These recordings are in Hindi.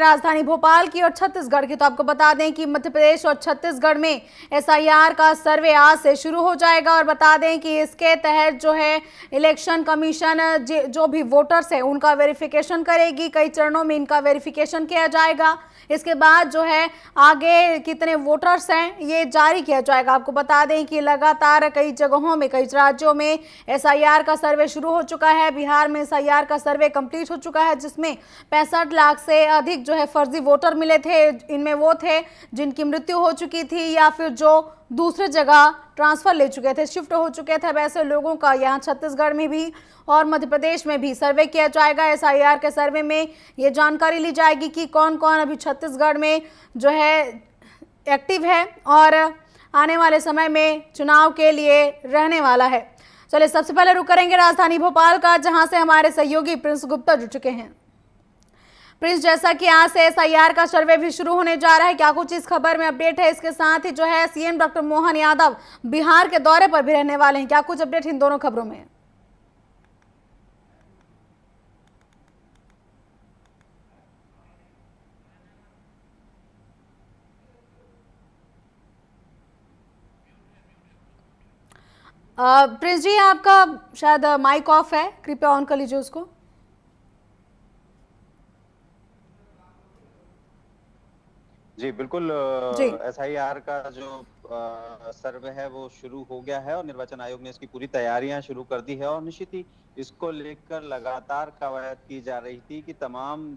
राजधानी भोपाल की और छत्तीसगढ़ की। तो आपको बता दें कि मध्य प्रदेश और छत्तीसगढ़ में एसआईआर का सर्वे आज से शुरू हो जाएगा और बता दें कि इसके तहत जो है इलेक्शन कमीशन जो भी वोटर्स हैं उनका वेरिफिकेशन करेगी। कई चरणों में इनका वेरिफिकेशन किया जाएगा। इसके बाद जो है आगे कितने वोटर्स हैं ये जारी किया जाएगा। आपको बता दें कि लगातार कई जगहों में, कई राज्यों में एसआईआर का सर्वे शुरू हो चुका है। बिहार में एसआईआर का सर्वे कंप्लीट हो चुका है, जिसमें 65 लाख से अधिक जो है फर्जी वोटर मिले थे। इनमें वो थे जिनकी मृत्यु हो चुकी थी या फिर जो दूसरे जगह ट्रांसफर ले चुके थे, शिफ्ट हो चुके थे। वैसे लोगों का यहाँ छत्तीसगढ़ में भी और मध्य प्रदेश में भी सर्वे किया जाएगा। एसआईआर के सर्वे में ये जानकारी ली जाएगी कि कौन कौन अभी छत्तीसगढ़ में जो है एक्टिव है और आने वाले समय में चुनाव के लिए रहने वाला है। चलिए सबसे पहले रुक करेंगे राजधानी भोपाल का, जहां से हमारे सहयोगी प्रिंस गुप्ता जुड़ चुके हैं। प्रिंस, जैसा कि आज से एसआईआर का सर्वे भी शुरू होने जा रहा है, क्या कुछ इस खबर में अपडेट है? इसके साथ ही जो है सीएम डॉक्टर मोहन यादव बिहार के दौरे पर भी रहने वाले हैं, क्या कुछ अपडेट इन दोनों खबरों में? प्रिंस जी, आपका शायद माइक ऑफ है, कृपया ऑन कर लीजिए उसको। जी बिल्कुल। जी एसआईआर का जो सर्वे है वो शुरू हो गया है और निर्वाचन आयोग ने इसकी पूरी तैयारियां शुरू कर दी है और निश्चित ही इसको लेकर लगातार कवायद की जा रही थी कि तमाम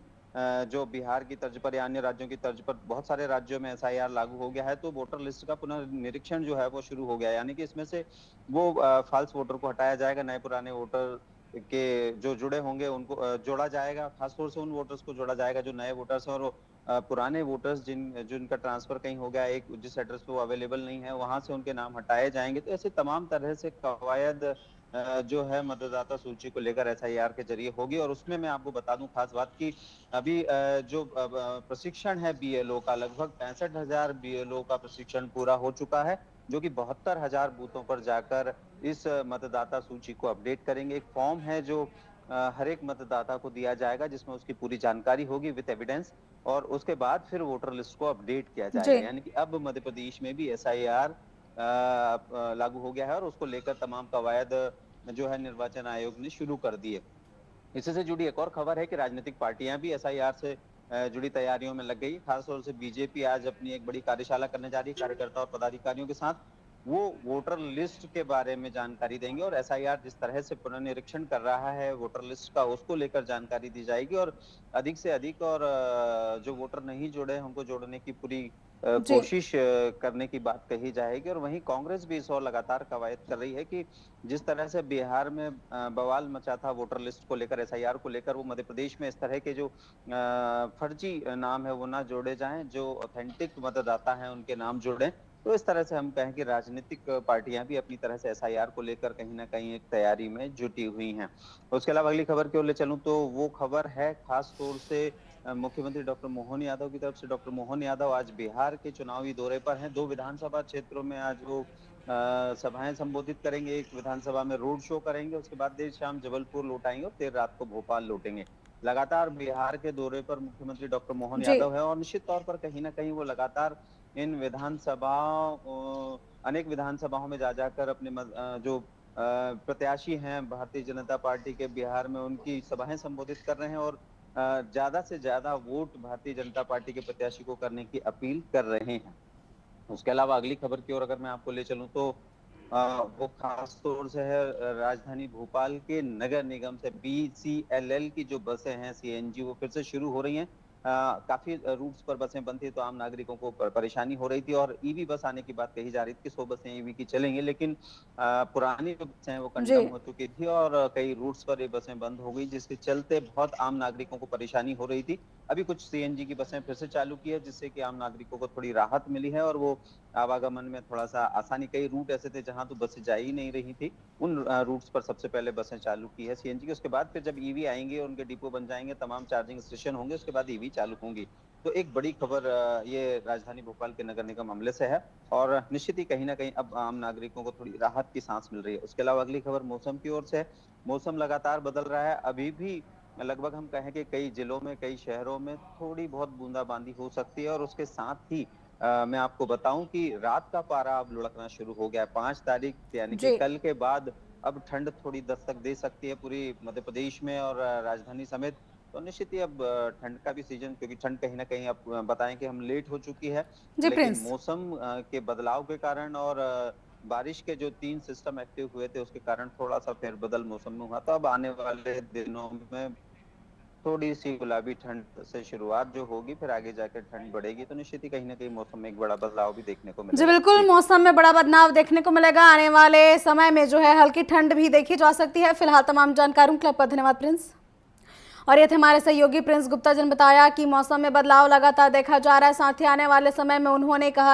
जो बिहार की तर्ज पर या अन्य राज्यों की तर्ज पर बहुत सारे राज्यों में एसआईआर लागू हो गया है, तो वोटर लिस्ट का पुनर्निरीक्षण जो है वो शुरू हो गया है। यानी कि इसमें से वो फाल्स वोटर को हटाया जाएगा, नए पुराने वोटर के जो जुड़े होंगे उनको जोड़ा जाएगा। खासतौर से उन वोटर्स को जोड़ा जाएगा जो नए वोटर्स हैं और पुराने वोटर्स जिनका ट्रांसफर कहीं हो गया, एक जिस एड्रेस पे वो अवेलेबल नहीं है वहां से उनके नाम हटाए जाएंगे। तो ऐसे तमाम तरह से कवायद जो है मतदाता सूची को लेकर एसआईआर के जरिए होगी। और उसमें मैं आपको बता दूं खास बात की अभी जो प्रशिक्षण है बीएलओ का, लगभग 65,000 बीएलओ का प्रशिक्षण पूरा हो चुका है, जो कि 72,000 बूथों पर जाकर इस मतदाता सूची को अपडेट करेंगे। एक फॉर्म है जो हर एक मतदाता को दिया जाएगा जिसमें उसकी पूरी जानकारी होगी विद एविडेंस, और उसके बाद फिर वोटर लिस्ट को अपडेट किया जी जाएगा। यानी कि अब मध्य प्रदेश में भी एसआईआर लागू हो गया है और उसको लेकर तमाम कवायद जो है निर्वाचन आयोग ने शुरू कर दी है। इसी से जुड़ी एक और खबर है कि राजनीतिक पार्टियां भी एसआईआर से जुड़ी तैयारियों में लग गई। खासतौर से बीजेपी आज अपनी एक बड़ी कार्यशाला करने जा रही है कार्यकर्ता और पदाधिकारियों के साथ। वो वोटर लिस्ट के बारे में जानकारी देंगे और एसआईआर जिस तरह से पुनर्निरीक्षण कर रहा है वोटर लिस्ट का, उसको लेकर जानकारी दी जाएगी और अधिक से अधिक और जो वोटर नहीं जुड़े हैं उनको जोड़ने की पूरी जी कोशिश करने की बात कही जाएगी। और वहीं कांग्रेस भी इस और लगातार कवायद कर रही है कि जिस तरह से बिहार में बवाल मचा था वोटर लिस्ट को लेकर, एसआईआर को लेकर, वो मध्य प्रदेश में इस तरह के जो फर्जी नाम है वो ना जोड़े जाएं, जो ऑथेंटिक मतदाता हैं उनके नाम जुड़े। तो इस तरह से हम कहें कि राजनीतिक पार्टियां भी अपनी तरह से एसआईआर को लेकर कहीं ना कहीं एक तैयारी में जुटी हुई हैं। उसके अलावा अगली खबर की ओर ले चलूं तो वो खबर है खास तौर से मुख्यमंत्री डॉक्टर मोहन यादव की तरफ से। डॉक्टर मोहन यादव आज बिहार के चुनावी दौरे पर हैं। 2 विधानसभा क्षेत्रों में आज वो सभाएं संबोधित करेंगे। एक विधानसभा में रोड शो करेंगे, उसके बाद देर शाम जबलपुर लौट आएंगे और देर रात को भोपाल लौटेंगे। लगातार बिहार के दौरे पर मुख्यमंत्री डॉक्टर मोहन जी यादव है और निश्चित तौर पर कहीं ना कहीं वो लगातार इन विधानसभाओं अनेक विधानसभाओं में जा जाकर अपने जो प्रत्याशी हैं भारतीय जनता पार्टी के बिहार में, उनकी सभाएं संबोधित कर रहे हैं और ज्यादा से ज्यादा वोट भारतीय जनता पार्टी के प्रत्याशी को करने की अपील कर रहे हैं। उसके अलावा अगली खबर की ओर अगर मैं आपको ले चलूं तो वो खास तौर से है राजधानी भोपाल के नगर निगम से बीसीएलएल की जो बसें हैं सीएनजी, वो फिर से शुरू हो रही हैं। काफी रूट्स पर बसें बंद थी तो आम नागरिकों को परेशानी हो रही थी और ईवी बस आने की बात कही जा रही थी कि 100 बसें ईवी की चलेंगी, लेकिन पुरानी जो बसें हैं वो जी कंडम हो चुकी थी और कई रूट्स पर ये बसें बंद हो गई, जिसके चलते बहुत आम नागरिकों को परेशानी हो रही थी। अभी कुछ सीएनजी की बसें फिर से चालू की है जिससे कि आम नागरिकों को थोड़ी राहत मिली है और वो आवागमन में थोड़ा सा आसानी। कई रूट ऐसे थे जहां तो बसें जा ही नहीं रही थी, उन रूट्स पर सबसे पहले बसें चालू की है सीएनजी की। उसके बाद फिर जब ईवी आएंगे, उनके डिपो बन जाएंगे, तमाम चार्जिंग स्टेशन होंगे, उसके बाद ईवी चालू होंगी। तो एक बड़ी खबर ये राजधानी भोपाल के नगर निगम हमले से है और निश्चित ही कहीं ना कहीं अब आम नागरिकों को थोड़ी राहत की सांस मिल रही है। उसके अलावा अगली खबर मौसम की ओर से है। मौसम लगातार बदल रहा है। अभी भी लगभग हम कहें कि कई जिलों में, कई शहरों में थोड़ी बहुत बूंदाबांदी हो सकती है और उसके साथ ही मैं आपको बताऊं कि रात का पारा अब लुढ़कना शुरू हो गया है। 5 तारीख यानी कि जी। कल के बाद अब ठंड थोड़ी दस्तक दे सकती है पूरी मध्य प्रदेश में और राजधानी समेत। तो निश्चित ही अब ठंड का भी सीजन, क्योंकि ठंड कहीं न कहीं अब बताएँ कि हम लेट हो चुकी है। जी लेकिन प्रिंस। मौसम के बदलाव के कारण और बारिश के जो 3 सिस्टम एक्टिव हुए थे उसके कारण थोड़ा-सा फेरबदल मौसम में हुआ। तो अब आने वाले दिनों में थोड़ी-सी गुलाबी ठंड से शुरुआत जो होगी, फिर आगे जाकर ठंड बढ़ेगी। तो निश्चित ही कहीं न कहीं मौसम में एक बड़ा बदलाव भी देखने को जी मिलेगा। बिल्कुल, जी। मौसम में बड़ा बदलाव देखने को मिलेगा। आने वाले समय में जो है हल्की ठंड भी देखी जा सकती है। फिलहाल तमाम जानकारियों के लिए आपका धन्यवाद प्रिंस। और ये थे हमारे सहयोगी प्रिंस गुप्ता, जिन्होंने बताया कि मौसम में बदलाव लगातार देखा जा रहा है। साथ ही आने वाले समय में उन्होंने कहा